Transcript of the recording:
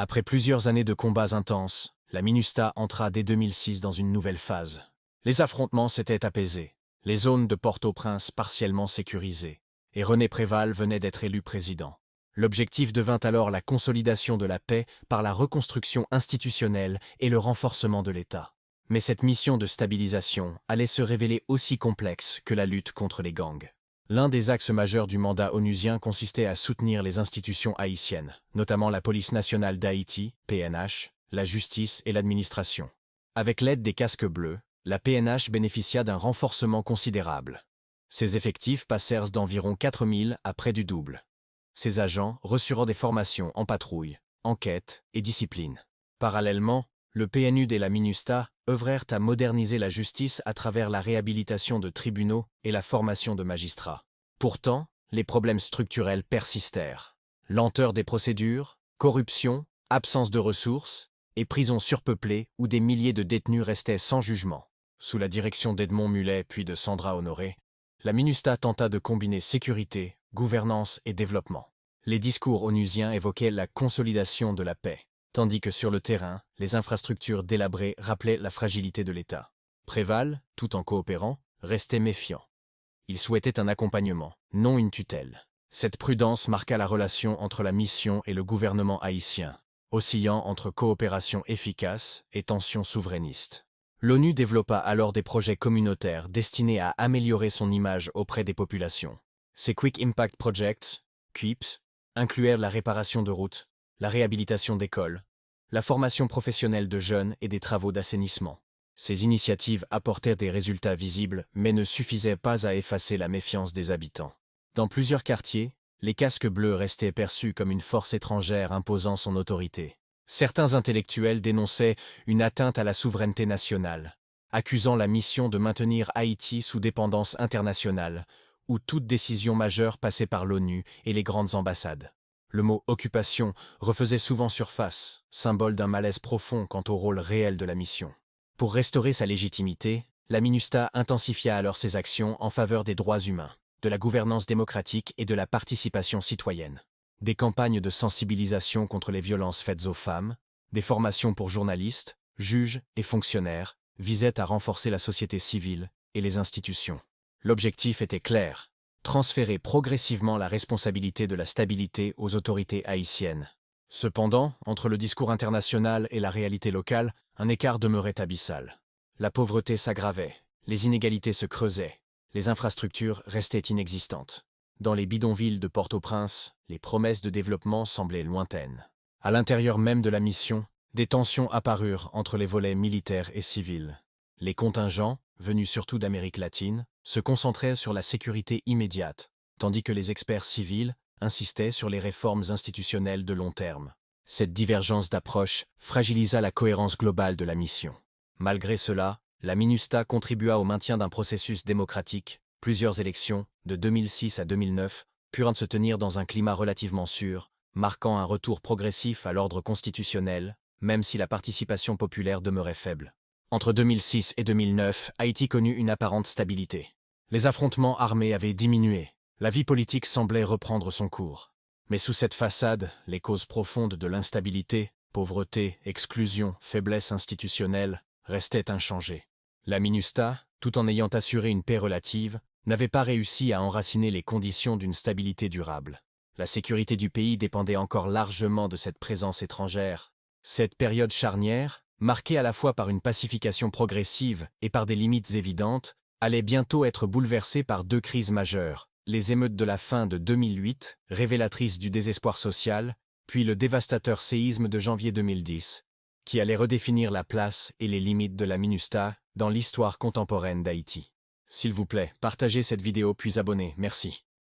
Après plusieurs années de combats intenses, la MINUSTAH entra dès 2006 dans une nouvelle phase. Les affrontements s'étaient apaisés, les zones de Port-au-Prince partiellement sécurisées, et René Préval venait d'être élu président. L'objectif devint alors la consolidation de la paix par la reconstruction institutionnelle et le renforcement de l'État. Mais cette mission de stabilisation allait se révéler aussi complexe que la lutte contre les gangs. L'un des axes majeurs du mandat onusien consistait à soutenir les institutions haïtiennes, notamment la police nationale d'Haïti, PNH, la justice et l'administration. Avec l'aide des casques bleus, la PNH bénéficia d'un renforcement considérable. Ses effectifs passèrent d'environ 4000 à près du double. Ces agents reçurent des formations en patrouille, enquête et discipline. Parallèlement, le PNUD et la MINUSTAH œuvrèrent à moderniser la justice à travers la réhabilitation de tribunaux et la formation de magistrats. Pourtant, les problèmes structurels persistèrent. Lenteur des procédures, corruption, absence de ressources et prisons surpeuplées où des milliers de détenus restaient sans jugement. Sous la direction d'Edmond Mulet puis de Sandra Honoré, la MINUSTAH tenta de combiner sécurité, gouvernance et développement. Les discours onusiens évoquaient la consolidation de la paix, tandis que sur le terrain, les infrastructures délabrées rappelaient la fragilité de l'État. Préval, tout en coopérant, restait méfiant. Il souhaitait un accompagnement, non une tutelle. Cette prudence marqua la relation entre la mission et le gouvernement haïtien, oscillant entre coopération efficace et tension souverainiste. L'ONU développa alors des projets communautaires destinés à améliorer son image auprès des populations. Ces Quick Impact Projects, QIPs, incluèrent la réparation de routes, la réhabilitation d'écoles, la formation professionnelle de jeunes et des travaux d'assainissement. Ces initiatives apportèrent des résultats visibles, mais ne suffisaient pas à effacer la méfiance des habitants. Dans plusieurs quartiers, les casques bleus restaient perçus comme une force étrangère imposant son autorité. Certains intellectuels dénonçaient une atteinte à la souveraineté nationale, accusant la mission de maintenir Haïti sous dépendance internationale, où toute décision majeure passait par l'ONU et les grandes ambassades. Le mot « occupation » refaisait souvent surface, symbole d'un malaise profond quant au rôle réel de la mission. Pour restaurer sa légitimité, la MINUSTAH intensifia alors ses actions en faveur des droits humains, de la gouvernance démocratique et de la participation citoyenne. Des campagnes de sensibilisation contre les violences faites aux femmes, des formations pour journalistes, juges et fonctionnaires visaient à renforcer la société civile et les institutions. L'objectif était clair: transférer progressivement la responsabilité de la stabilité aux autorités haïtiennes. Cependant, entre le discours international et la réalité locale, un écart demeurait abyssal. La pauvreté s'aggravait, les inégalités se creusaient, les infrastructures restaient inexistantes. Dans les bidonvilles de Port-au-Prince, les promesses de développement semblaient lointaines. À l'intérieur même de la mission, des tensions apparurent entre les volets militaires et civils. Les contingents, venus surtout d'Amérique latine, se concentraient sur la sécurité immédiate, tandis que les experts civils insistaient sur les réformes institutionnelles de long terme. Cette divergence d'approche fragilisa la cohérence globale de la mission. Malgré cela, la MINUSTAH contribua au maintien d'un processus démocratique. Plusieurs élections, de 2006 à 2009, purent se tenir dans un climat relativement sûr, marquant un retour progressif à l'ordre constitutionnel, même si la participation populaire demeurait faible. Entre 2006 et 2009, Haïti connut une apparente stabilité. Les affrontements armés avaient diminué, la vie politique semblait reprendre son cours. Mais sous cette façade, les causes profondes de l'instabilité, pauvreté, exclusion, faiblesse institutionnelle, restaient inchangées. La MINUSTAH, tout en ayant assuré une paix relative, n'avait pas réussi à enraciner les conditions d'une stabilité durable. La sécurité du pays dépendait encore largement de cette présence étrangère. Cette période charnière, marquée à la fois par une pacification progressive et par des limites évidentes, allait bientôt être bouleversée par deux crises majeures: les émeutes de la fin de 2008, révélatrices du désespoir social, puis le dévastateur séisme de janvier 2010, qui allait redéfinir la place et les limites de la MINUSTAH dans l'histoire contemporaine d'Haïti. S'il vous plaît, partagez cette vidéo puis abonnez, merci.